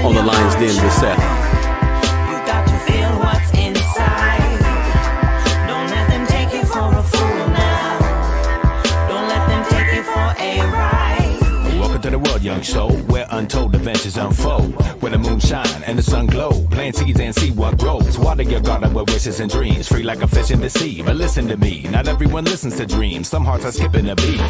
on the Lion's Den with Seth. You got to feel what's inside. Don't let them take you for a fool now. Don't let them take you for a ride. Welcome to the world, young soul, where untold adventures unfold. Where the moon shine and the sun glow. Plant seeds and see what grows. Water your garden with wishes and dreams. Free like a fish in the sea. But listen to me, not everyone listens to dreams. Some hearts are skipping a beat.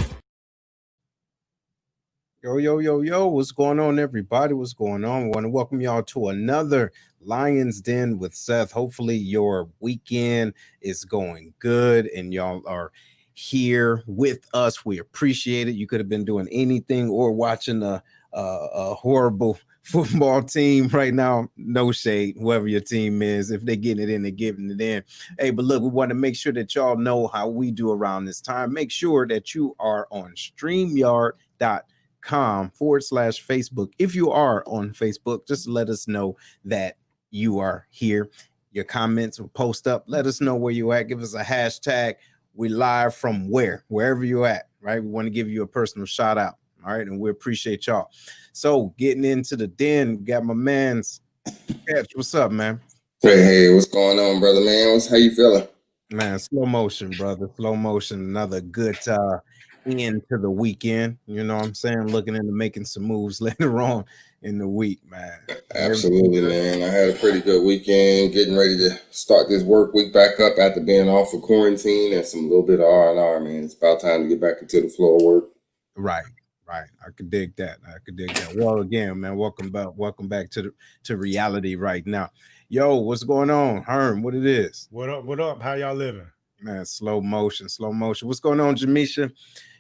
Yo, what's going on, everybody? What's going on? I want to welcome y'all to another Lion's Den with Seth. Hopefully your weekend is going good and y'all are here with us. We appreciate it. You could have been doing anything or watching a horrible football team right now. No shade, whoever your team is. If they're getting it in, they're giving it in. Hey, but look, we want to make sure that y'all know how we do around this time. Make sure that you are on StreamYard.com/Facebook. If you are on Facebook, just let us know that you are here. Your comments will post up. Let us know where you at. Give us a hashtag. We live from wherever you're at, right? We want to give you a personal shout out. All right. And we appreciate y'all. So getting into the den, got my man's Catch. What's up, man? Hey, what's going on, brother, man? How you feeling? Man, slow motion, brother. Slow motion. Another good end to the weekend. You know what I'm saying? Looking into making some moves later on in the week, man. Absolutely, man. I had a pretty good weekend. Getting ready to start this work week back up after being off of quarantine and some little bit of R&R, man. It's about time to get back into the flow of work. Right. I could dig that. Well, again, man, welcome back to reality right now. Yo, what's going on, Herm? What it is? What up? How y'all living? Man, slow motion. What's going on, Jamisha?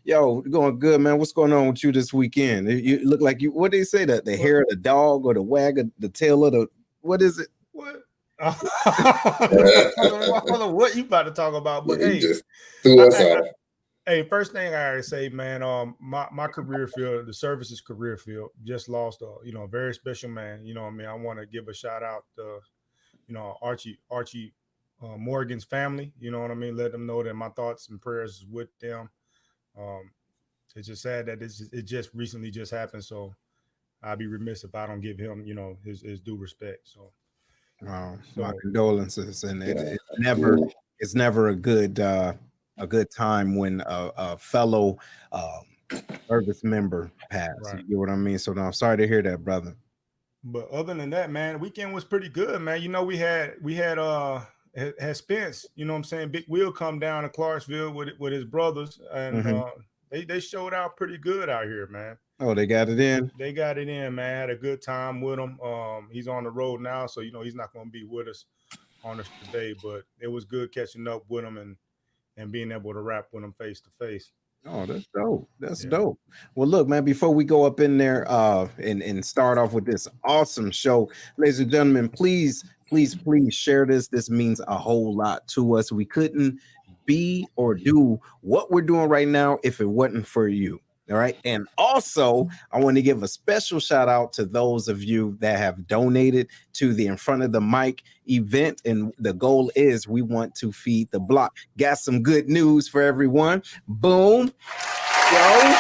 Yo, going good, man. What's going on with you this weekend? You look like you. What did they say? The hair of the dog or the wag of the tail of the? What is it? What? I don't know what you about to talk about, but hey, just threw us off. Hey, first thing I gotta say, man, my career field, the services career field, just lost a very special man. You know what I mean? I want to give a shout out to Archie Morgan's family. You know what I mean? Let them know that my thoughts and prayers is with them. It's just sad that it just recently just happened. So I'd be remiss if I don't give him, his due respect. So, my condolences, and it's never a good time when a fellow service member passed. Right. You know what I mean? So no, I'm sorry to hear that, brother. But other than that, man, the weekend was pretty good, man. We had Spence, you know what I'm saying? Big Will come down to Clarksville with his brothers, and they showed out pretty good out here, man. Oh, they got it in? They got it in, man. Had a good time with him. He's on the road now, so he's not going to be with us on us today, but it was good catching up with him and being able to rap with him face to face. Oh, that's dope. That's dope. Well, look, man, before we go up in there and start off with this awesome show, ladies and gentlemen, please share this. This means a whole lot to us. We couldn't be or do what we're doing right now if it wasn't for you. All right. And also, I want to give a special shout out to those of you that have donated to the In Front of the Mic event. And the goal is we want to feed the block. Got some good news for everyone. Boom. Yo.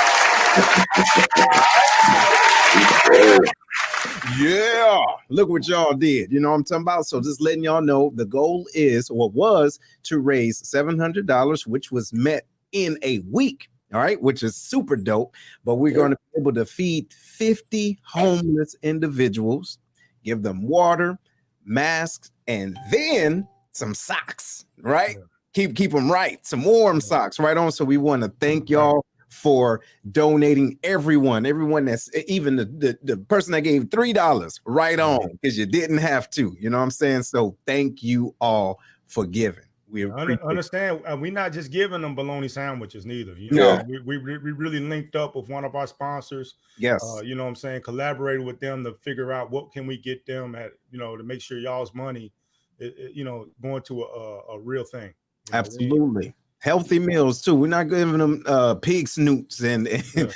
Yeah. Look what y'all did. You know what I'm talking about? So just letting y'all know the goal was to raise $700, which was met in a week. All right, which is super dope. But we're going to be able to feed 50 homeless individuals, give them water, masks, and then some socks, right? Keep them right. Some warm socks, right on. So we want to thank y'all for donating. Everyone that's even the person that gave $3 right on, because you didn't have to. You know what I'm saying? So thank you all for giving. We understand we're not just giving them bologna sandwiches neither. We really linked up with one of our sponsors. Yes. You know what I'm saying? Collaborated with them to figure out what can we get them at, to make sure y'all's money, going to a real thing. Absolutely. Healthy meals too. We're not giving them pig snoots and Stop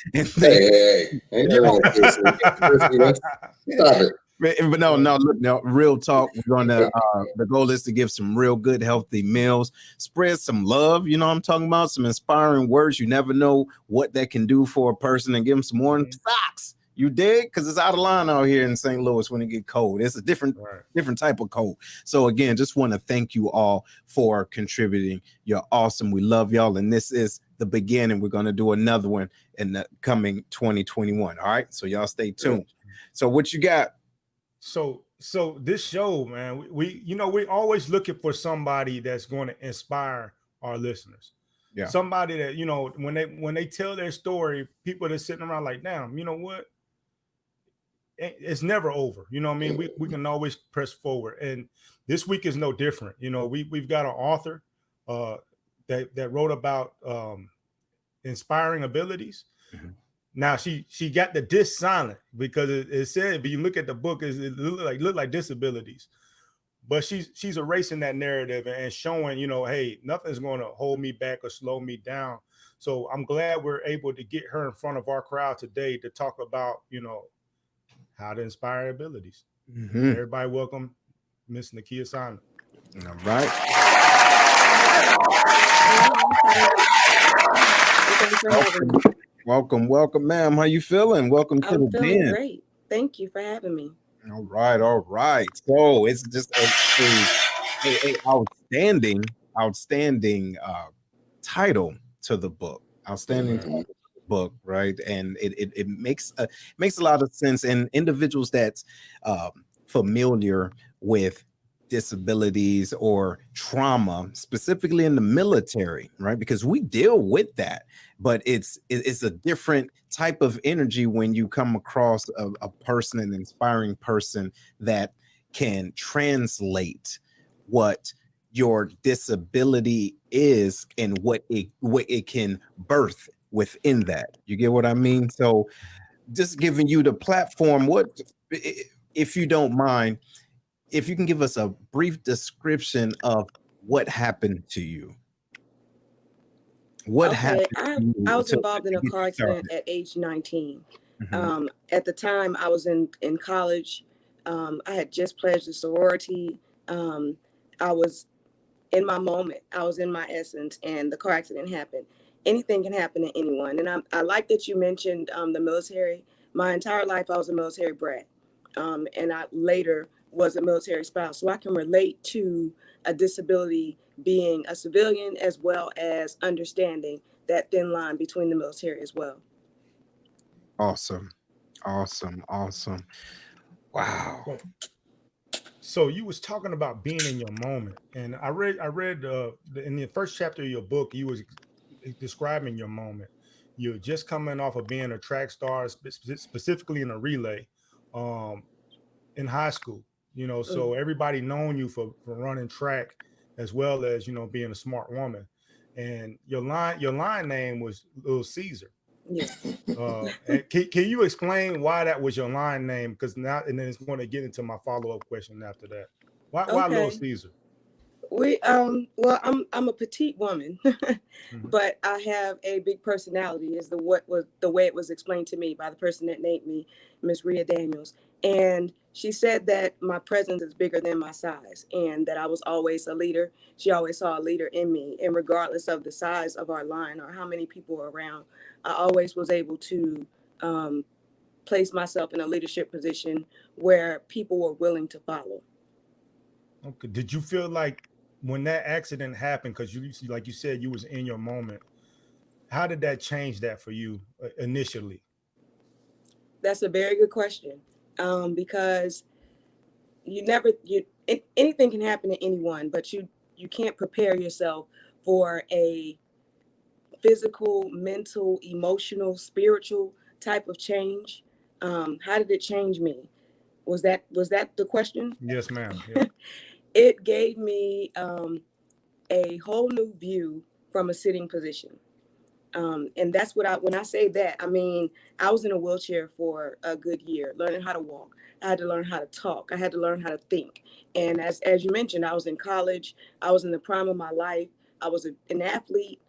it. But no, look, now, real talk. We're gonna the goal is to give some real good, healthy meals, spread some love. You know what I'm talking about? Some inspiring words. You never know what that can do for a person, and give them some warm socks. You dig? Because it's out of line out here in St. Louis when it get cold. It's a different type of cold. So again, just want to thank you all for contributing. You're awesome. We love y'all. And this is the beginning. We're going to do another one in the coming 2021. All right. So y'all stay tuned. So what you got? So this show, man, we're always looking for somebody that's going to inspire our listeners. Yeah. Somebody that, when they tell their story, people that are sitting around like, damn, you know what? It's never over. You know what I mean? We can always press forward. And this week is no different. We've got an author that wrote about inspiring abilities. Mm-hmm. Now she got the dis silent because it said, if you look at the book, it look like disabilities. But she's erasing that narrative and showing, hey, nothing's going to hold me back or slow me down. So I'm glad we're able to get her in front of our crowd today to talk about, how to inspire abilities. Mm-hmm. Everybody welcome Miss Nikia Simon. All right. Welcome, ma'am. How you feeling? Welcome to the feeling den. Great. Thank you for having me. All right. So it's just a outstanding title to the book. Outstanding title to the book, right? And it makes a lot of sense. And individuals that's familiar with disabilities or trauma, specifically in the military, right? Because we deal with that, but it's a different type of energy when you come across a person, an inspiring person that can translate what your disability is and what it can birth within that. You get what I mean? So just giving you the platform, what, if you don't mind, if you can give us a brief description of what happened to you. What happened? I was involved in a car accident at age 19. Mm-hmm. At the time, I was in college. I had just pledged a sorority. I was in my moment. I was in my essence, and the car accident happened. Anything can happen to anyone. And I like that you mentioned the military. My entire life, I was a military brat. And I later was a military spouse. So I can relate to a disability being a civilian, as well as understanding that thin line between the military as well. Awesome. Wow. So you was talking about being in your moment, and I read in the first chapter of your book, you was describing your moment. You're just coming off of being a track star, specifically in a relay, in high school. So everybody known you for running track, as well as being a smart woman. And your line name was Little Caesar. Yeah. Can you explain why that was your line name? Because now, and then it's going to get into my follow-up question after that. Why Little Caesar? Well, I'm a petite woman, mm-hmm. but I have a big personality. Is the way it was explained to me by the person that named me, Miss Rhea Daniels. And she said that my presence is bigger than my size, and that I was always a leader. She always saw a leader in me, and regardless of the size of our line or how many people were around, I always was able to place myself in a leadership position where people were willing to follow. Okay. Did you feel like when that accident happened, because like you said, you was in your moment, how did that change that for you initially? That's a very good question. Because anything can happen to anyone, but you can't prepare yourself for a physical, mental, emotional, spiritual type of change. How did it change me? Was that the question? Yes, ma'am. Yeah. It gave me a whole new view from a sitting position. And that's when I say that, I mean, I was in a wheelchair for a good year, learning how to walk. I had to learn how to talk. I had to learn how to think. And as you mentioned, I was in college. I was in the prime of my life. I was an athlete.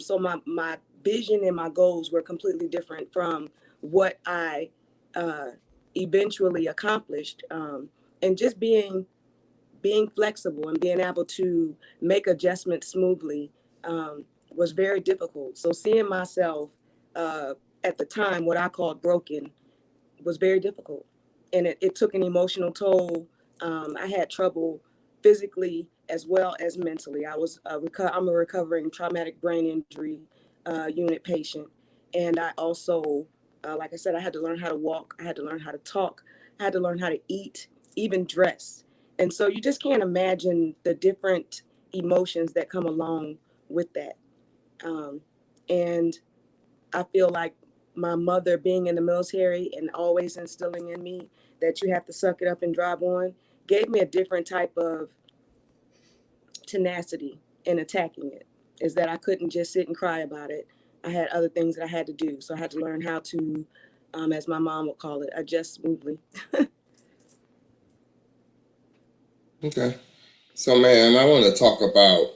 So my vision and my goals were completely different from what I eventually accomplished. And just being flexible and being able to make adjustments smoothly was very difficult. So seeing myself at the time, what I called broken, was very difficult, and it took an emotional toll. I had trouble physically as well as mentally. I'm a recovering traumatic brain injury unit patient, and I also, like I said, I had to learn how to walk. I had to learn how to talk. I had to learn how to eat, even dress. And so you just can't imagine the different emotions that come along with that. And I feel like my mother being in the military and always instilling in me that you have to suck it up and drive on gave me a different type of tenacity in attacking it. Is that I couldn't just sit and cry about it. I had other things that I had to do. So I had to learn how to, as my mom would call it, adjust smoothly. Okay. So, ma'am, I want to talk about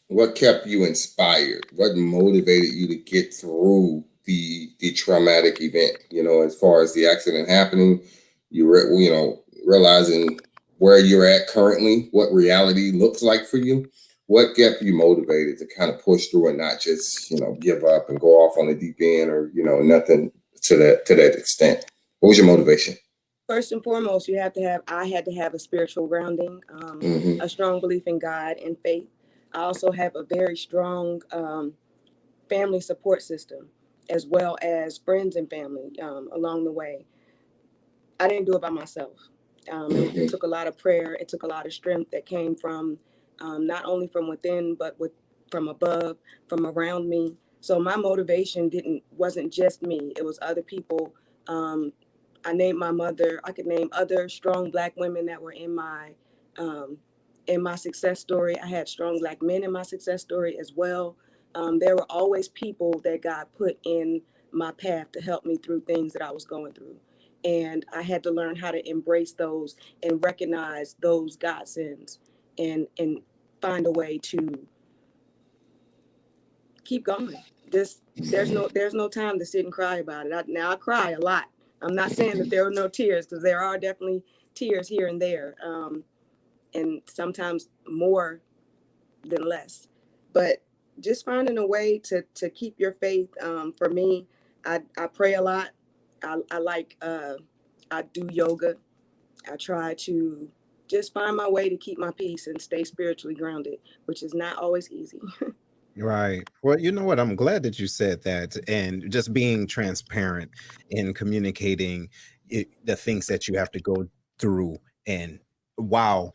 what kept you inspired. What motivated you to get through the traumatic event? You know, as far as the accident happening, realizing where you're at currently, what reality looks like for you. What kept you motivated to kind of push through and not just give up and go off on the deep end, or nothing to that extent? What was your motivation? First and foremost, I had to have a spiritual grounding, Mm-hmm. a strong belief in God and faith. I also have a very strong family support system, as well as friends and family along the way. I didn't do it by myself. It took a lot of prayer. It took a lot of strength that came from not only from within, but from above, from around me. So my motivation wasn't just me. It was other people. I named my mother. I could name other strong Black women that were um, in my success story. I had strong Black men in my success story as well. There were always people that God put in my path to help me through things that I was going through. And I had to learn how to embrace those and recognize those godsends and find a way to keep going. There's no time to sit and cry about it. I cry a lot. I'm not saying that there are no tears, because there are definitely tears here and there, and sometimes more than less. But just finding a way to keep your faith. For me, I pray a lot. I do yoga. I try to just find my way to keep my peace and stay spiritually grounded, which is not always easy. Right. Well, you know what? I'm glad that you said that, and just being transparent in communicating the things that you have to go through, and while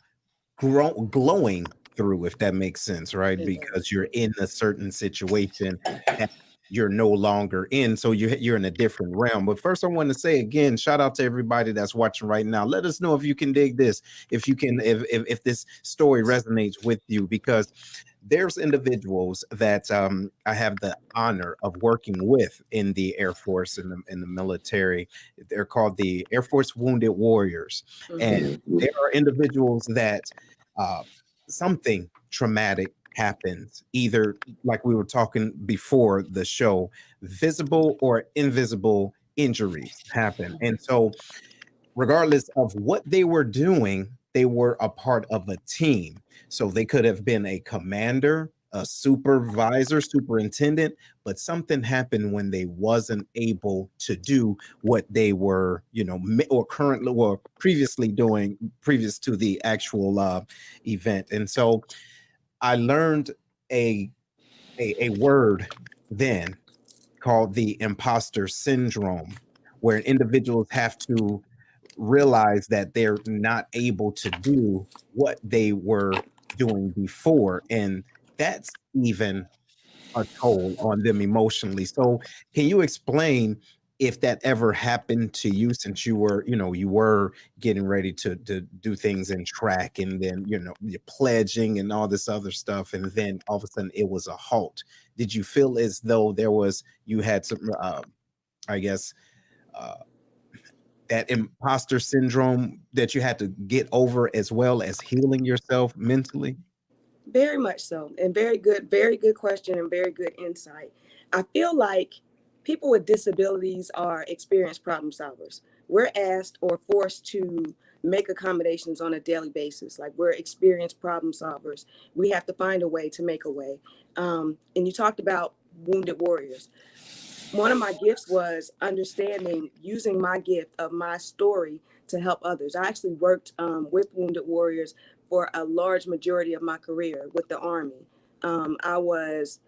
glowing through, if that makes sense, right? It Because does. you're in a certain situation that you're no longer in, so you're in a different realm. But first, I want to say again, shout out to everybody that's watching right now. Let us know if you can dig this, if you can, if this story resonates with you, because there's individuals that I have the honor of working with in the Air Force, in the military. They're called the Air Force Wounded Warriors, and Mhm. there are individuals that uh, something traumatic happens, either like we were talking before the show, visible or invisible injuries happen. And so regardless of what they were doing, they were a part of a team. So they could have been a commander, a supervisor, superintendent, but something happened when they wasn't able to do what they were, or currently or previously doing previous to the actual event. And so I learned a a word then called the imposter syndrome, where individuals have to realize that they're not able to do what they were doing before. And that's even a toll on them emotionally. So, can you explain if that ever happened to you, since you were getting ready to do things in track, and then, you're pledging and all this other stuff, and then all of a sudden it was a halt? Did you feel as though you had some, I guess, uh, that imposter syndrome that you had to get over, as well as healing yourself mentally? Very much so. And very good question and very good insight. I feel like people with disabilities are experienced problem solvers. We're asked or forced to make accommodations on a daily basis. Like, we're experienced problem solvers. We have to find a way to make a way. And you talked about wounded warriors. one of my gifts was understanding, using my gift of my story to help others. I actually worked with wounded warriors for a large majority of my career with the Army. I was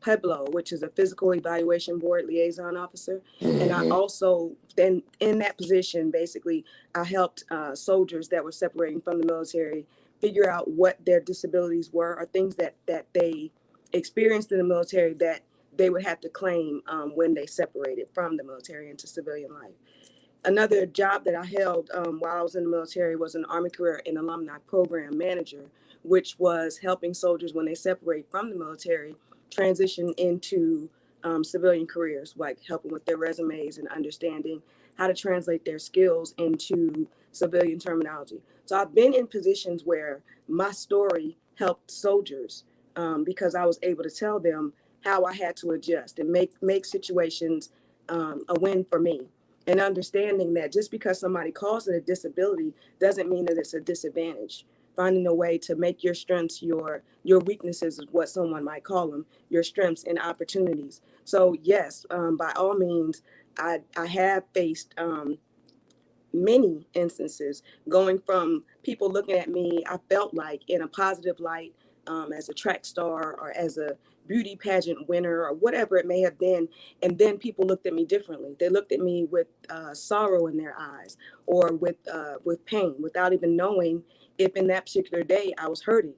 Pueblo, which is a physical evaluation board liaison officer. And I also, then in that position, basically, I helped soldiers that were separating from the military figure out what their disabilities were, or things that they experienced in the military that they would have to claim when they separated from the military into civilian life. Another job that I held while I was in the military was an Army Career and Alumni Program Manager, which was helping soldiers when they separate from the military transition into civilian careers, like helping with their resumes and understanding how to translate their skills into civilian terminology. So I've been in positions where my story helped soldiers because I was able to tell them how I had to adjust and make situations a win for me. And understanding that just because somebody calls it a disability doesn't mean that it's a disadvantage. Finding a way to make your strengths your weaknesses is what someone might call them, your strengths and opportunities. So yes, by all means, I have faced many instances going from people looking at me, I felt like in a positive light, as a track star or as a beauty pageant winner or whatever it may have been. And then people looked at me differently. They looked at me with sorrow in their eyes or with pain without even knowing if in that particular day I was hurting.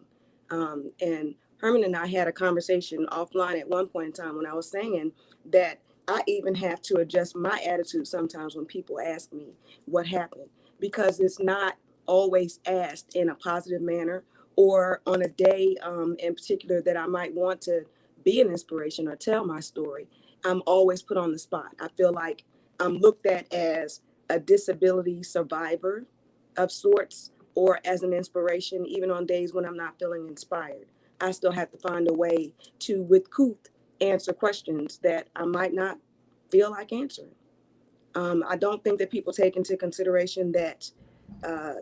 And Herman and I had a conversation offline at one point in time when I was saying that I even have to adjust my attitude sometimes when people ask me what happened, because it's not always asked in a positive manner or on a day in particular that I might want to be an inspiration or tell my story. I'm always put on the spot. I feel like I'm looked at as a disability survivor of sorts or as an inspiration, even on days when I'm not feeling inspired. I still have to find a way to, with couth, answer questions that I might not feel like answering. I don't think that people take into consideration that uh,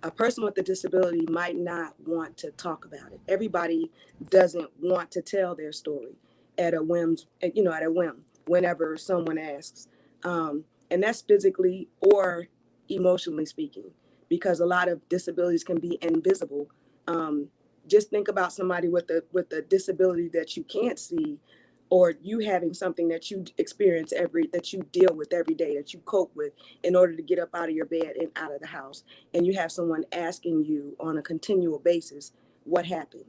a person with a disability might not want to talk about it. Everybody doesn't want to tell their story at a whim, at a whim, whenever someone asks. And that's physically or emotionally speaking, because a lot of disabilities can be invisible. Just think about somebody with a disability that you can't see, or you having something that you experience that you deal with every day, that you cope with in order to get up out of your bed and out of the house, and you have someone asking you on a continual basis what happened.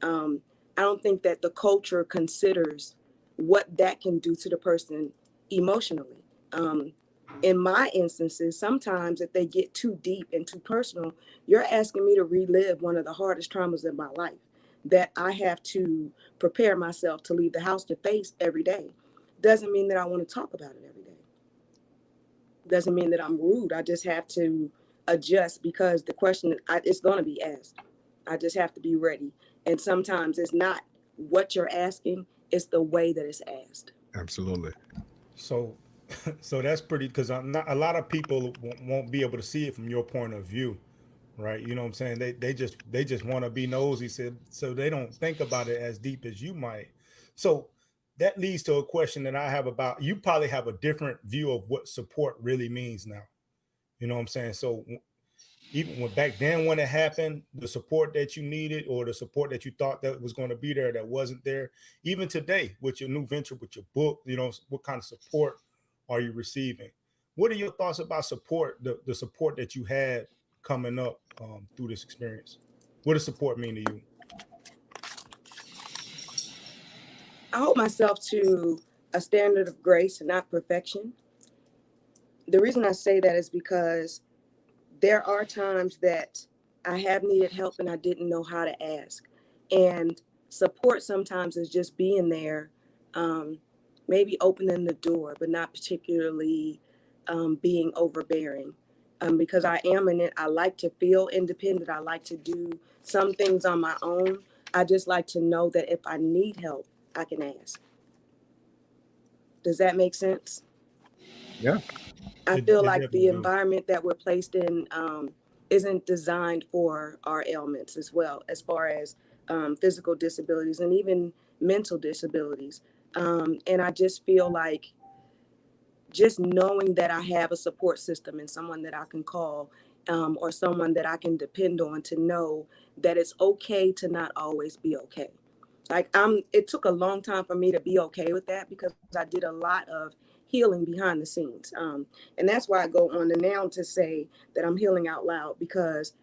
I don't think that the culture considers what that can do to the person emotionally. In my instances, sometimes if they get too deep and too personal, you're asking me to relive one of the hardest traumas in my life that I have to prepare myself to leave the house to face every day. Doesn't mean that I want to talk about it every day. Doesn't mean that I'm rude. I just have to adjust because the question is going to be asked. I just have to be ready. And sometimes it's not what you're asking, it's the way that it's asked. Absolutely. So, so that's pretty, because not a lot of people won't be able to see it from your point of view, right? You know what I'm saying? They just want to be nosy, so they don't think about it as deep as you might. So that leads to a question that I have about, you probably have a different view of what support really means now. You know what I'm saying? So even when back then when it happened, the support that you needed or the support that you thought that was going to be there that wasn't there, even today with your new venture, with your book, what kind of support are you receiving? What are your thoughts about support, the support that you had coming up through this experience? What does support mean to you? I hold myself to a standard of grace and not perfection. The reason I say that is because there are times that I have needed help and I didn't know how to ask. And support sometimes is just being there, um, maybe opening the door, but not particularly being overbearing. Because I am in it, I like to feel independent. I like to do some things on my own. I just like to know that if I need help, I can ask. Does that make sense? Yeah. I It, feel it like the definitely do. environment that we're placed in isn't designed for our ailments as well, as far as physical disabilities and even mental disabilities. And I just feel like just knowing that I have a support system and someone that I can call, or someone that I can depend on to know that it's okay to not always be okay. Like it took a long time for me to be okay with that because I did a lot of healing behind the scenes. And that's why I go on to now to say that I'm healing out loud, because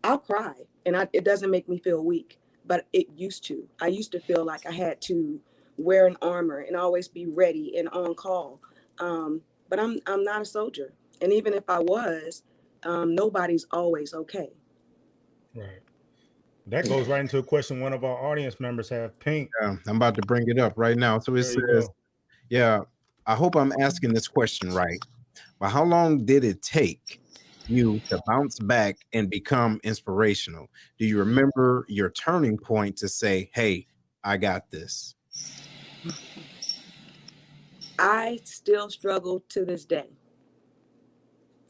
I'll cry and it doesn't make me feel weak, but it used to. I used to feel like I had to wear an armor and always be ready and on call. But I'm not a soldier. And even if I was, nobody's always okay. Right. That goes right into a question one of our audience members have. Pink. I'm about to bring it up right now. So it There you says, go. yeah, I hope I'm asking this question right. But how long did it take you to bounce back and become inspirational? Do you remember your turning point to say, hey, I got this? I still struggle to this day.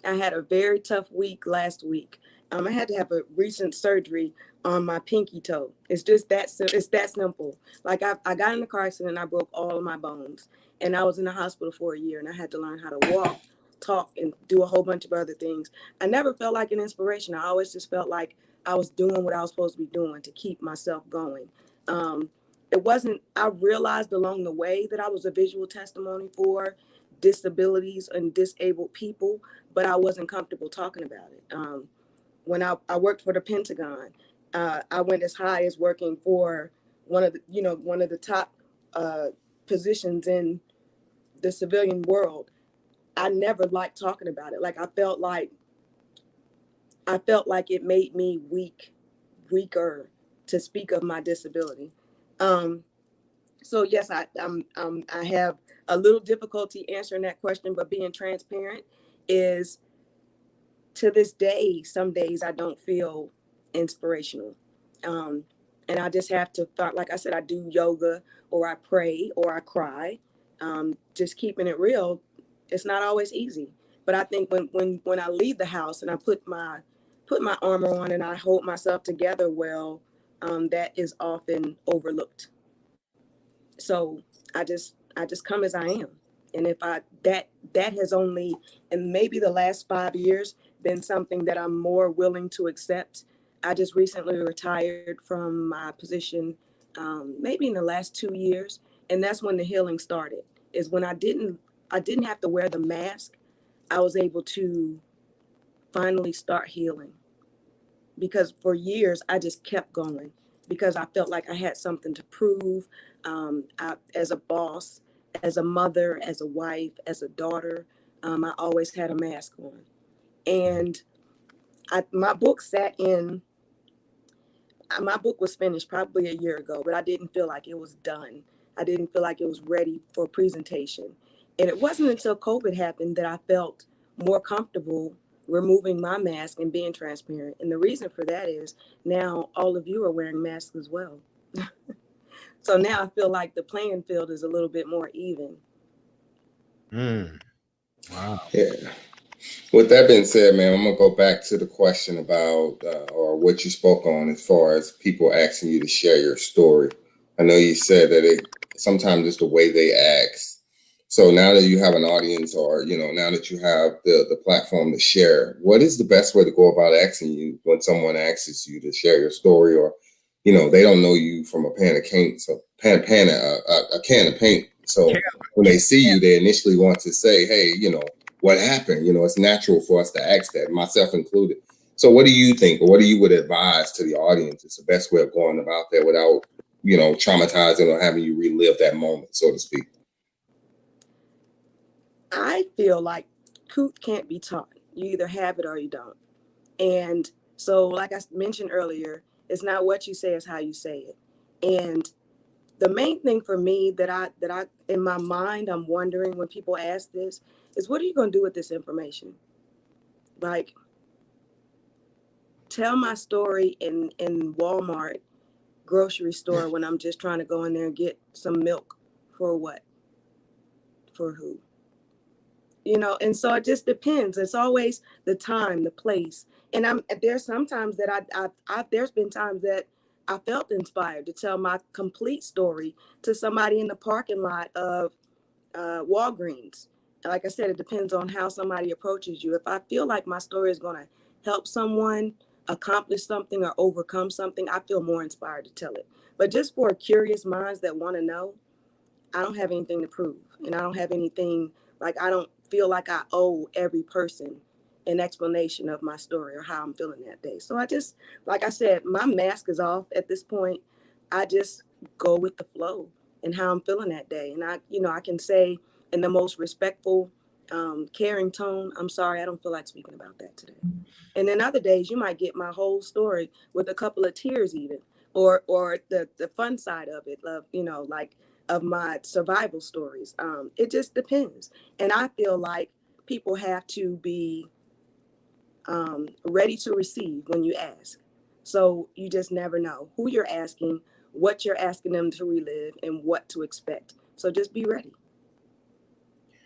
I had a very tough week last week. I had to have a recent surgery on my pinky toe. It's just that it's that simple. Like I got in a car accident and I broke all of my bones, and I was in the hospital for a year, and I had to learn how to walk, talk, and do a whole bunch of other things. I never felt like an inspiration. I always just felt like I was doing what I was supposed to be doing to keep myself going. It wasn't. I realized along the way that I was a visual testimony for disabilities and disabled people, but I wasn't comfortable talking about it. When I worked for the Pentagon, I went as high as working for one of the top positions in the civilian world. I never liked talking about it. Like I felt like it made me weaker to speak of my disability. So yes, I have a little difficulty answering that question, but being transparent is, to this day, some days I don't feel inspirational. And I just have to, like I said, I do yoga or I pray or I cry. Just keeping it real, it's not always easy. But I think when I leave the house and I put my armor on and I hold myself together well, that is often overlooked. So I just come as I am. And if that has only, and maybe the last 5 years, been something that I'm more willing to accept. I just recently retired from my position, maybe in the last 2 years, and that's when the healing started. Is when I didn't have to wear the mask. I was able to finally start healing, because for years I just kept going because I felt like I had something to prove, as a boss, as a mother, as a wife, as a daughter. I always had a mask on. And my book was finished probably a year ago, but I didn't feel like it was done. I didn't feel like it was ready for presentation. And it wasn't until COVID happened that I felt more comfortable removing my mask and being transparent. And the reason for that is now all of you are wearing masks as well. So now I feel like the playing field is a little bit more even. Wow. Yeah. With that being said, man, I'm gonna go back to the question about or what you spoke on as far as people asking you to share your story. I know you said that sometimes it's the way they ask. So now that you have an audience, or now that you have the platform to share, what is the best way to go about asking you when someone asks you to share your story, or they don't know you from a pan of paint, so a can of paint. So when they see you, they initially want to say, hey, what happened? It's natural for us to ask that, myself included. So what do you think, or what do you would advise to the audience is the best way of going about that without, traumatizing or having you relive that moment, so to speak? I feel like truth can't be taught. You either have it or you don't. And so, like I mentioned earlier, it's not what you say, it's how you say it. And the main thing for me that I in my mind I'm wondering when people ask this is, what are you going to do with this information? Like, tell my story in Walmart grocery store when I'm just trying to go in there and get some milk. For what? For who? And so it just depends. It's always the time, the place. And there's sometimes that there's been times that I felt inspired to tell my complete story to somebody in the parking lot of Walgreens. Like I said, it depends on how somebody approaches you. If I feel like my story is going to help someone accomplish something or overcome something, I feel more inspired to tell it. But just for curious minds that want to know, I don't have anything to prove. And I don't have anything, like, I don't feel like I owe every person an explanation of my story or how I'm feeling that day. So I just, like I said, my mask is off at this point. I just go with the flow and how I'm feeling that day. And I can say in the most respectful, caring tone, I'm sorry, I don't feel like speaking about that today. And then other days you might get my whole story with a couple of tears even, or the fun side of it, like of my survival stories. It just depends. And I feel like people have to be ready to receive when you ask. So you just never know who you're asking, what you're asking them to relive, and what to expect. So just be ready.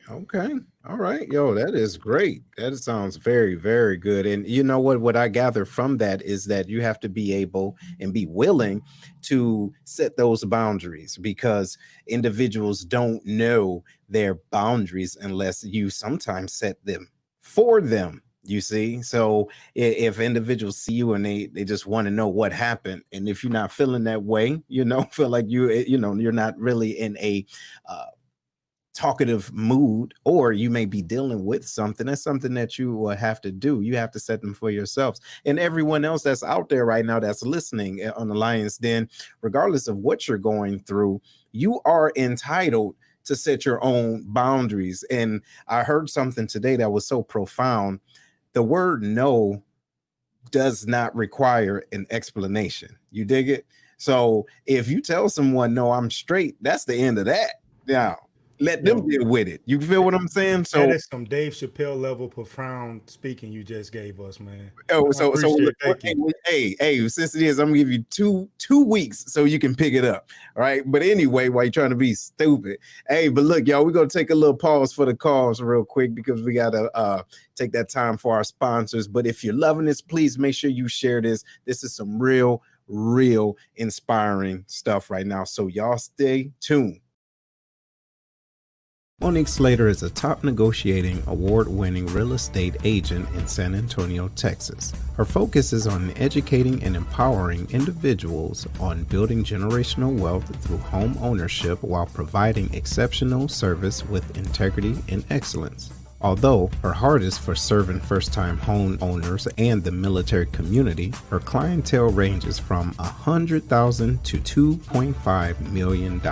Okay. All right. Yo, that is great. That sounds very, very good. And you know what I gather from that is that you have to be able and be willing to set those boundaries, because individuals don't know their boundaries unless you sometimes set them for them. You see, so if individuals see you and they just want to know what happened, and if you're not feeling that way, feel like you're not really in a talkative mood, or you may be dealing with something, that's something that you will have to do. You have to set them for yourselves, and everyone else that's out there right now that's listening on the Lions Den, regardless of what you're going through, you are entitled to set your own boundaries. And I heard something today that was so profound. The word no does not require an explanation. You dig it? So if you tell someone, no, I'm straight, that's the end of that. Now, let them deal with it. You feel what I'm saying? So that is some Dave Chappelle level profound speaking you just gave us, man. Oh, so look, hey, since it is, I'm gonna give you two weeks so you can pick it up. All right. But anyway, while you're trying to be stupid, hey, but look, y'all, we're gonna take a little pause for the calls real quick, because we gotta take that time for our sponsors. But if you're loving this, please make sure you share this. This is some real inspiring stuff right now. So y'all stay tuned. Monique Slater is a top negotiating, award-winning real estate agent in San Antonio, Texas. Her focus is on educating and empowering individuals on building generational wealth through home ownership while providing exceptional service with integrity and excellence. Although her heart is for serving first-time home owners and the military community, her clientele ranges from $100,000 to $2.5 million.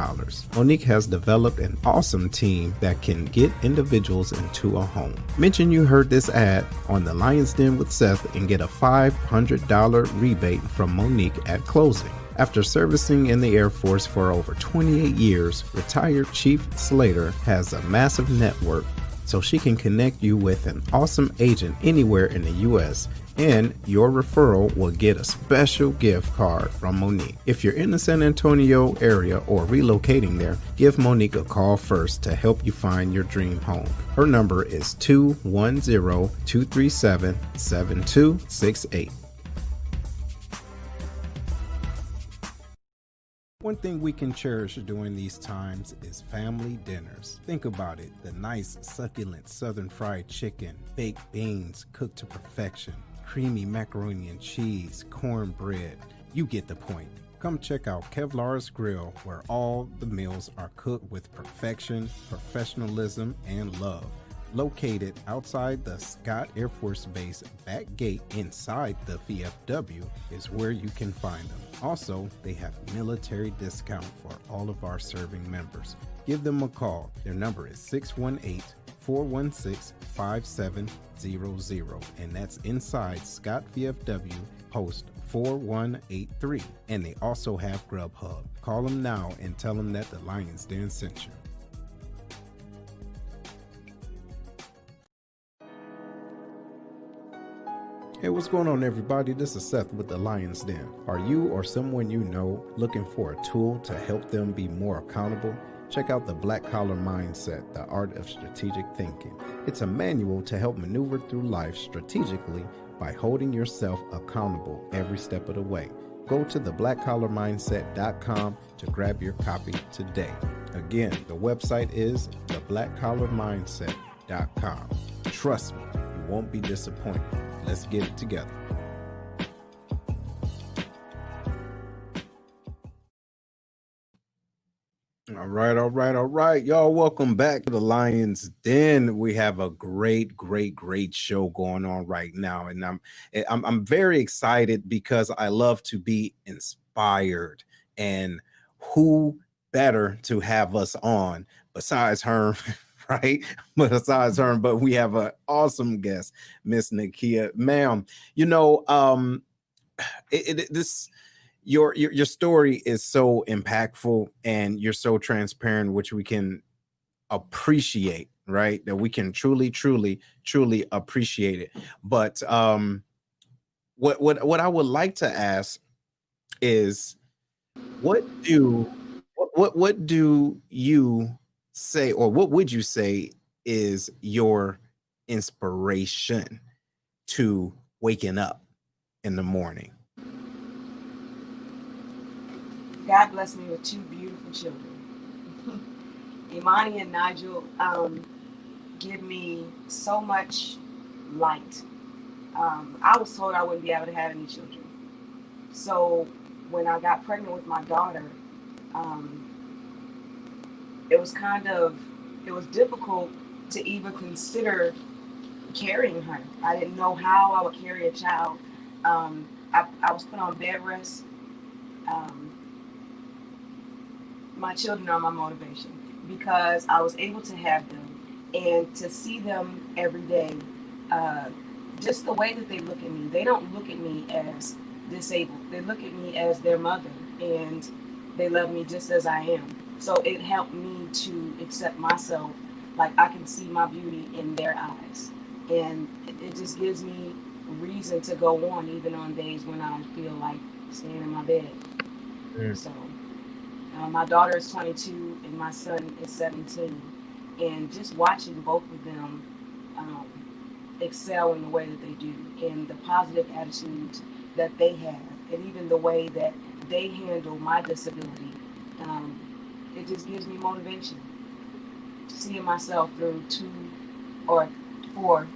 Monique has developed an awesome team that can get individuals into a home. Mention you heard this ad on the Lions Den with Seth and get a $500 rebate from Monique at closing. After servicing in the Air Force for over 28 years, retired Chief Slater has a massive network, so she can connect you with an awesome agent anywhere in the U.S., and your referral will get a special gift card from Monique. If you're in the San Antonio area or relocating there, give Monique a call first to help you find your dream home. Her number is 210-237-7268. One thing we can cherish during these times is family dinners. Think about it, the nice, succulent southern fried chicken, baked beans cooked to perfection, creamy macaroni and cheese, cornbread. You get the point. Come check out Kevlar's Grill, where all the meals are cooked with perfection, professionalism, and love. Located outside the Scott Air Force Base back gate inside the VFW is where you can find them. Also, they have military discount for all of our serving members. Give them a call. Their number is 618-416-5700, and that's inside Scott VFW, post 4183. And they also have Grubhub. Call them now and tell them that the Lions Den sent you. Hey, what's going on, everybody? This is Seth with the Lions Den. Are you or someone you know looking for a tool to help them be more accountable? Check out the Black Collar Mindset, the Art of Strategic Thinking. It's a manual to help maneuver through life strategically by holding yourself accountable every step of the way. Go to theblackcollarmindset.com to grab your copy today. Again, the website is theblackcollarmindset.com. Trust me, you won't be disappointed. Let's get it together. All right. Y'all, welcome back to the Lion's Den. We have a great show going on right now, and I'm very excited because I love to be inspired. And who better to have us on besides Herm, right? But we have an awesome guest, Miss Nikia, ma'am. You know, your story is so impactful and you're so transparent, which we can appreciate, right? That we can truly appreciate it. But what I would like to ask is, what do you say, or what would you say is your inspiration to waking up in the morning? God blessed me with two beautiful children. Imani and Nigel give me so much light. I was told I wouldn't be able to have any children. So when I got pregnant with my daughter, it was difficult to even consider carrying her. I didn't know how I would carry a child. I was put on bed rest. My children are my motivation because I was able to have them and to see them every day. Just the way that they look at me, they don't look at me as disabled. They look at me as their mother, and they love me just as I am. So it helped me to accept myself, like I can see my beauty in their eyes, and it just gives me reason to go on, even on days when I feel like staying in my bed. So my daughter is 22 and my son is 17, and just watching both of them excel in the way that they do, and the positive attitudes that they have, and even the way that they handle my disability, it just gives me motivation. Seeing myself through four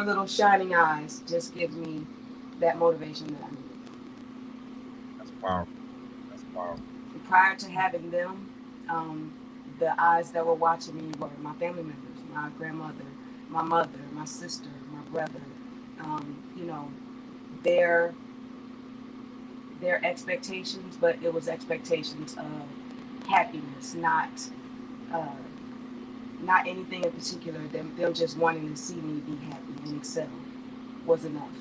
little shining eyes just gives me that motivation that I need. That's powerful. Prior to having them, the eyes that were watching me were my family members, my grandmother, my mother, my sister, my brother. Their expectations, but it was expectations of happiness, not anything in particular. Them just wanting to see me be happy and excel was enough.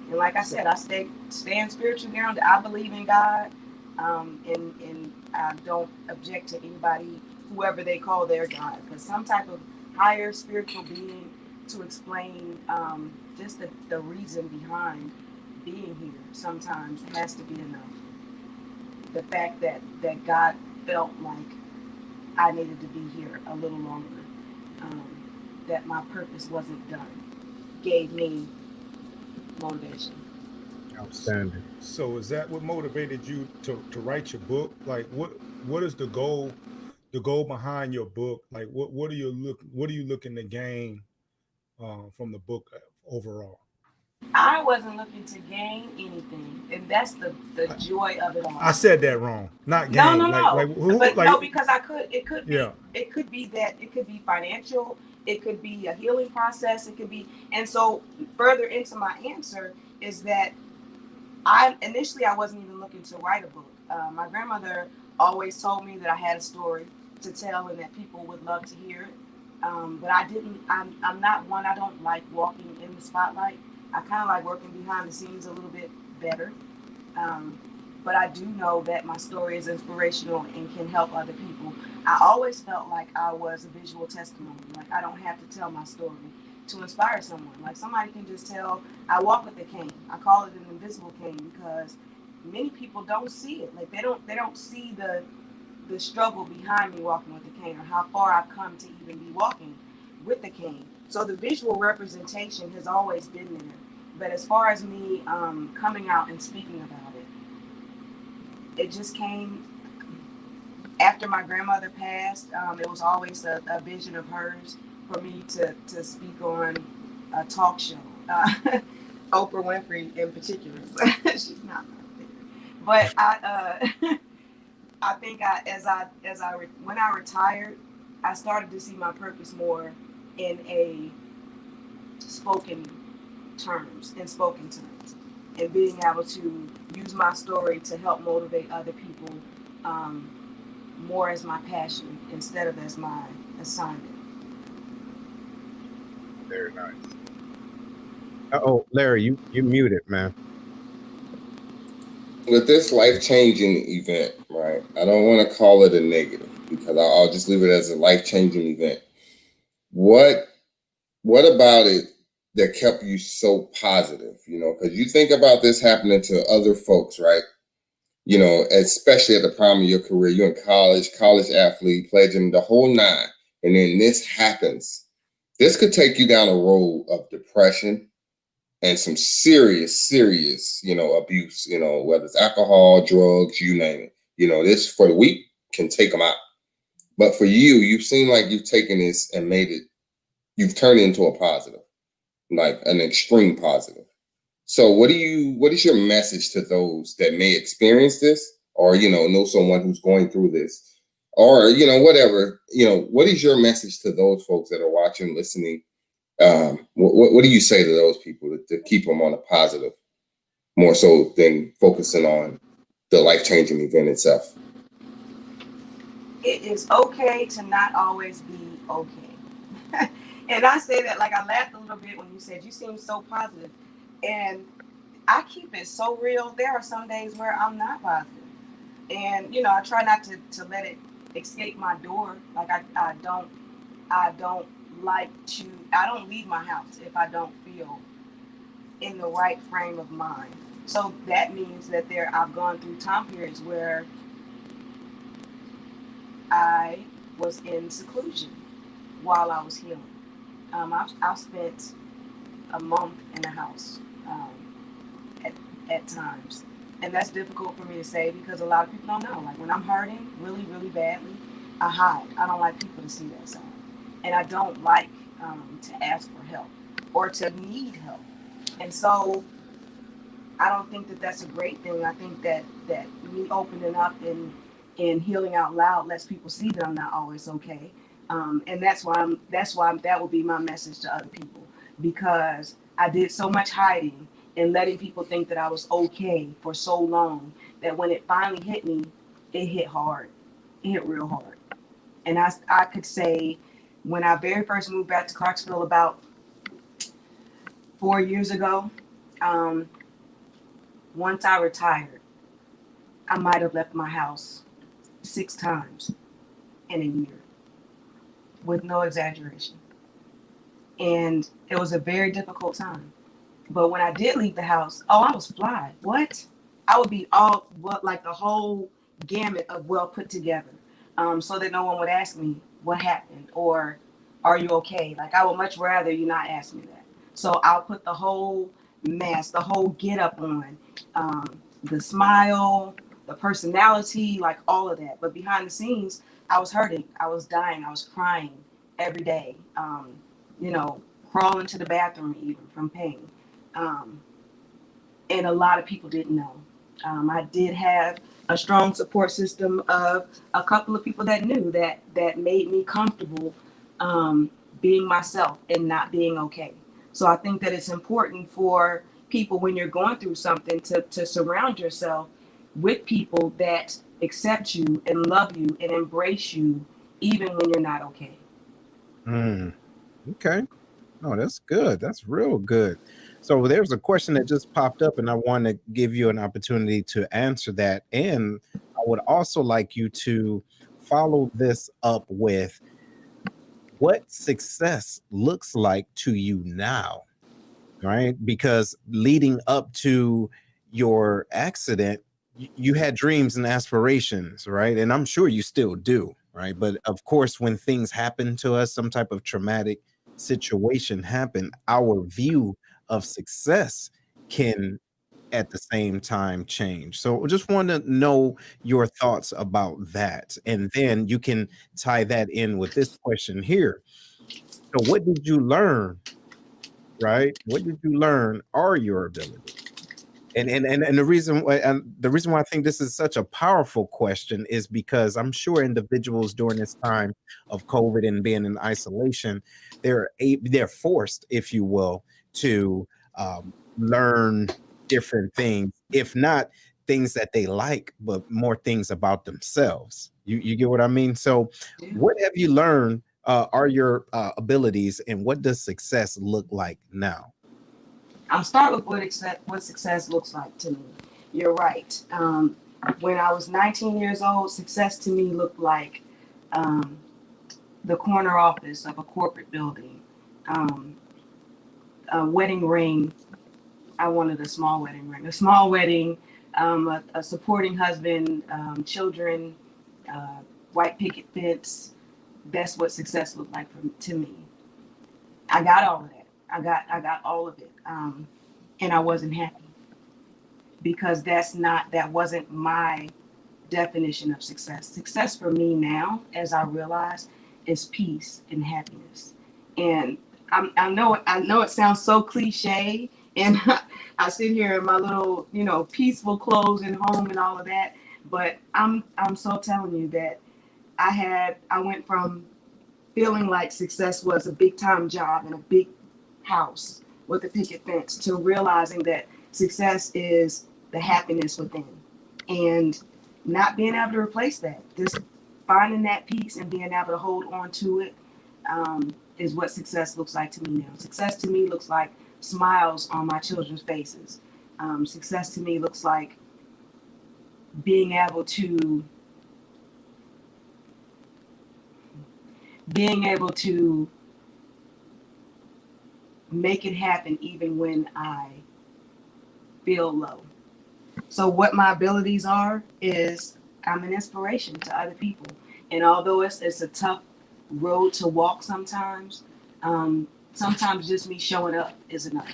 And like I said, I stand spiritually grounded. I believe in God, and I don't object to anybody, whoever they call their God, because some type of higher spiritual being to explain just the reason behind being here sometimes has to be enough. The fact that God felt like I needed to be here a little longer, that my purpose wasn't done, gave me motivation. Outstanding. So is that what motivated you to write your book? Like what is the goal behind your book? Like what are you looking to gain from the book overall? I wasn't looking to gain anything, and that's the joy of it all. I said that wrong. Not gain. No. No, because it could be that it could be financial, it could be a healing process, it could be, and so further into my answer is that I wasn't even looking to write a book. My grandmother always told me that I had a story to tell and that people would love to hear it. But I didn't. I'm not one. I don't like walking in the spotlight. I kind of like working behind the scenes a little bit better. But I do know that my story is inspirational and can help other people. I always felt like I was a visual testimony. Like I don't have to tell my story to inspire someone. Like somebody can just tell, I walk with a cane. I call it an invisible cane because many people don't see it. Like they don't see the struggle behind me walking with the cane, or how far I've come to even be walking with the cane. So the visual representation has always been there, but as far as me coming out and speaking about it, it just came after my grandmother passed. It was always a vision of hers for me to speak on a talk show. Oprah Winfrey in particular, she's not my favorite. But I think when I retired, I started to see my purpose more in spoken terms, and being able to use my story to help motivate other people more as my passion instead of as my assignment. Very nice. Oh, Larry, you muted, man. With this life-changing event, right? I don't want to call it a negative because I'll just leave it as a life-changing event. What about it that kept you so positive? You know, because you think about this happening to other folks, right? You know, especially at the prime of your career, you're in college athlete, pledging the whole nine, and then this happens. This could take you down a road of depression and some serious, you know, abuse, you know, whether it's alcohol, drugs, you name it. You know, this for the weak can take them out. But for you seem like you've taken this and you've turned it into a positive, like an extreme positive. So what is your message to those that may experience this or, you know someone who's going through this or, you know, whatever, you know, what is your message to those folks that are watching, listening? What do you say to those people to keep them on a positive, more so than focusing on the life-changing event itself? It is okay to not always be okay. And I say that like I laughed a little bit when you said you seem so positive. And I keep it so real. There are some days where I'm not positive. And, you know, I try not to let it escape my door. Like I don't leave my house if I don't feel in the right frame of mind. So that means that I've gone through time periods where I was in seclusion while I was healing. I've spent a month in the house at times. And that's difficult for me to say because a lot of people don't know. Like when I'm hurting really, really badly, I hide. I don't like people to see that side. And I don't like to ask for help or to need help. And so I don't think that that's a great thing. I think that me opening up and healing out loud lets people see that I'm not always okay. And that's why that would be my message to other people, because I did so much hiding and letting people think that I was okay for so long that when it finally hit me, it hit hard. It hit real hard. And I could say when I very first moved back to Clarksville about 4 years ago, once I retired, I might have left my house 6 times in a year, with no exaggeration. And it was a very difficult time. But when I did leave the house, I was fly. What? I would be like the whole gamut of well put together, so that no one would ask me what happened or are you okay? Like I would much rather you not ask me that. So I'll put the whole mask, the whole get up on, the smile, the personality, like all of that. But behind the scenes, I was hurting. I was dying. I was crying every day. Crawling to the bathroom even from pain. And a lot of people didn't know. I did have a strong support system of a couple of people that knew that made me comfortable being myself and not being okay. So I think that it's important for people when you're going through something to surround yourself with people that accept you and love you and embrace you even when you're not okay. Okay. Oh, that's good. That's real good. So there's a question that just popped up, and I want to give you an opportunity to answer that. And I would also like you to follow this up with what success looks like to you now, right? Because leading up to your accident, you had dreams and aspirations, right? And I'm sure you still do, right? But of course, when things happen to us, some type of traumatic situation happen, our view of success can at the same time change. So just want to know your thoughts about that. And then you can tie that in with this question here. So what did you learn, right? What did you learn are your abilities? And the reason why I think this is such a powerful question is because I'm sure individuals during this time of COVID and being in isolation, they're forced, if you will, to learn different things, if not things that they like, but more things about themselves. You get what I mean? So, what have you learned are your abilities, and what does success look like now? I'll start with what success looks like to me. You're right. When I was 19 years old, success to me looked like the corner office of a corporate building, a wedding ring. I wanted a small wedding ring, a supporting husband, children, white picket fence. That's what success looked like to me. I got all of that. I got all of it. And I wasn't happy because that wasn't my definition of success. Success for me now, as I realize, is peace and happiness. And I know it sounds so cliche, and I sit here in my little, peaceful clothes and home and all of that. But I'm so telling you that I went from feeling like success was a big time job and a big house with a picket fence to realizing that success is the happiness within, and not being able to replace that. Just finding that peace and being able to hold on to it is what success looks like to me now. Success to me looks like smiles on my children's faces. Success to me looks like being able to make it happen even when I feel low. So what my abilities are is I'm an inspiration to other people. And although it's a tough road to walk sometimes just me showing up is enough.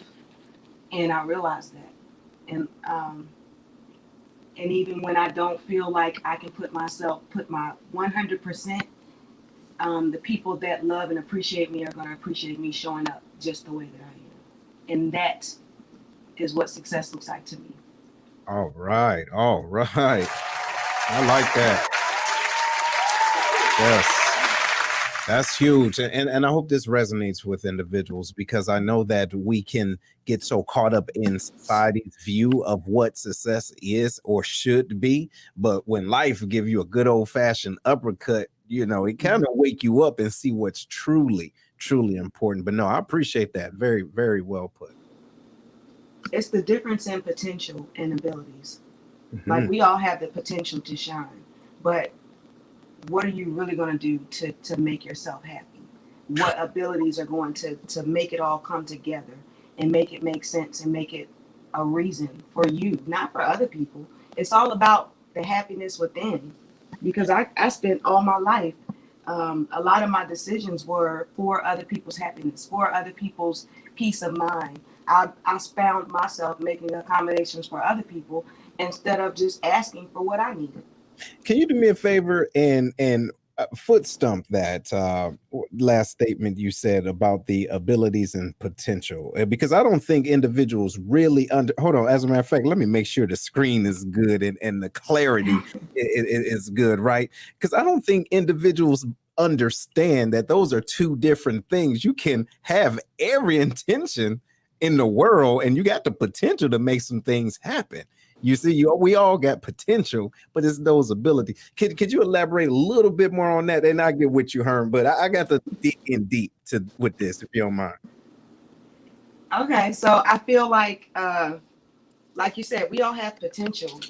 And I realize that. And even when I don't feel like I can put my 100%, the people that love and appreciate me are going to appreciate me showing up just the way that I am. And that is what success looks like to me. All right. I like that. Yes, that's huge. And I hope this resonates with individuals, because I know that we can get so caught up in society's view of what success is or should be. But when life give you a good old fashioned uppercut, it kind of wake you up and see what's truly important. But no, I appreciate that. Very, very well put. It's the difference in potential and abilities. Mm-hmm. Like, we all have the potential to shine, but what are you really going to do to make yourself happy? What abilities are going to make it all come together and make it make sense and make it a reason for you, not for other people? It's all about the happiness within, because I spent all my life, a lot of my decisions were for other people's happiness, for other people's peace of mind. I found myself making accommodations for other people instead of just asking for what I needed. Can you do me a favor and foot stump that last statement you said about the abilities and potential? Because I don't think individuals really hold on. As a matter of fact, let me make sure the screen is good and the clarity is good, right? Because I don't think individuals understand that those are two different things. You can have every intention in the world, and you got the potential to make some things happen. You see, we all got potential, but it's those abilities. Could you elaborate a little bit more on that? And I get what you heard, but I got to dig in deep with this, if you don't mind. Okay, so I feel like you said, we all have potential.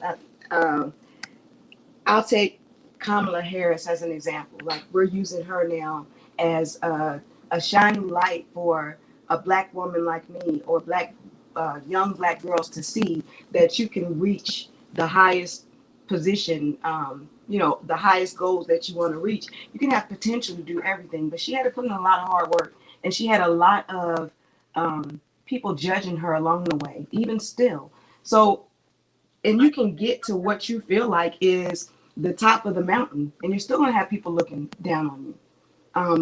I'll take Kamala Harris as an example. Like, we're using her now as a shining light for a Black woman like me, or young Black girls, to see that you can reach the highest position, the highest goals that you want to reach. You can have potential to do everything, but she had to put in a lot of hard work, and she had a lot of people judging her along the way, even still. So, and you can get to what you feel like is the top of the mountain, and you're still gonna have people looking down on you.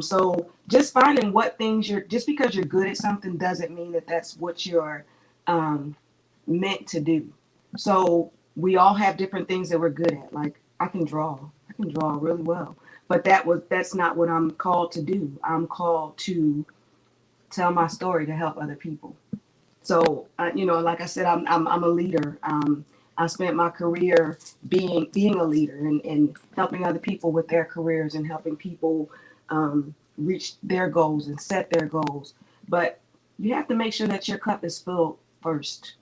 So just finding what things just because you're good at something doesn't mean that that's what you're meant to do. So we all have different things that we're good at. Like I can draw really well, but that's not what I'm called to do. I'm called to tell my story to help other people. So like I said, I'm a leader. I spent my career being a leader and helping other people with their careers and helping people reach their goals and set their goals. But you have to make sure that your cup is filled first,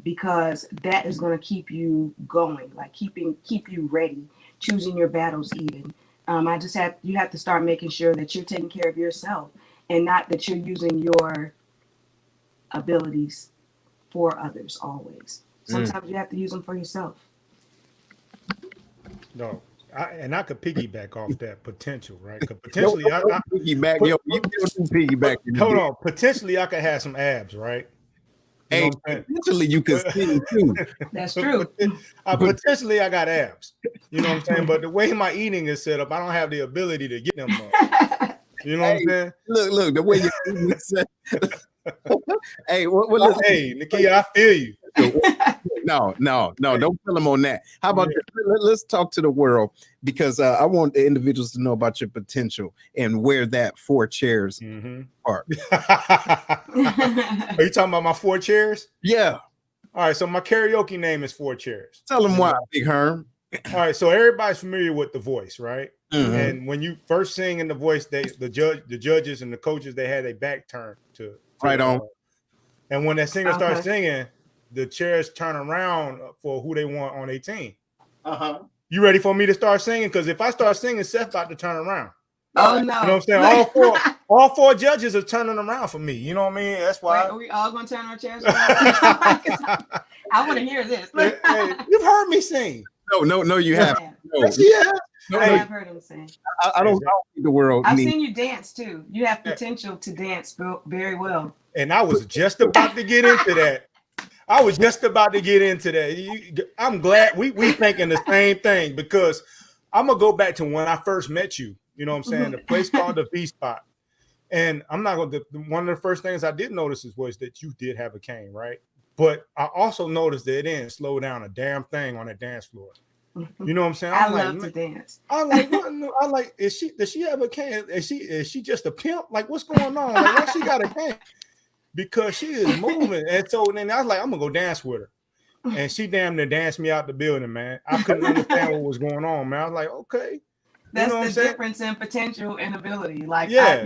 because that is going to keep you going, like keep you ready, choosing your battles even. You have to start making sure that you're taking care of yourself and not that you're using your abilities for others always. Sometimes you have to use them for yourself. No, I could piggyback off that potential, right? Because potentially, piggyback. You don't do piggyback. Hold on. Potentially, I could have some abs, right? Hey, potentially you could sing too. That's true. Potentially, I got abs. You know what I'm saying? But the way my eating is set up, I don't have the ability to get them up. You know what I'm saying? Look, the way you're eating is set. Hey, hey, Nikia, I feel you. No, don't kill them on that. How about let's talk to the world, because I want the individuals to know about your potential and where that 4 chairs are. Are you talking about my 4 chairs? Yeah. All right, so my karaoke name is 4 chairs. Tell them why, Big Herm. All right, so everybody's familiar with The Voice, right? And when you first sing in The Voice, the judges and the coaches, they had their back turned to right on. And when that singer starts singing, the chairs turn around for who they want on their team. You ready for me to start singing? Because if I start singing, Seth about to turn around. Oh no! You know what I'm saying? all four judges are turning around for me. You know what I mean? That's why. Wait, are we all gonna turn our chairs around? I want to hear this. Hey, you've heard me sing. No, you haven't. No. I have heard him sing. I don't think the world. I've seen you dance too. You have potential to dance very well. And I was just about to get into that. I'm glad we thinking the same thing, because I'm gonna go back to when I first met you. You know what I'm saying? The place called the V Spot. And I'm not going to, one of the first things I did notice was that you did have a cane, right? But I also noticed that it didn't slow down a damn thing on that dance floor. You know what I'm saying? I love to dance. I'm like, what? Does she have a cane? Is she just a pimp? Like, what's going on? Like, why she got a cane? Because she is moving. And so then I was like, I'm going to go dance with her. And she damn near danced me out the building, man. I couldn't understand what was going on, man. I was like, okay. That's the difference in potential and ability. Like, I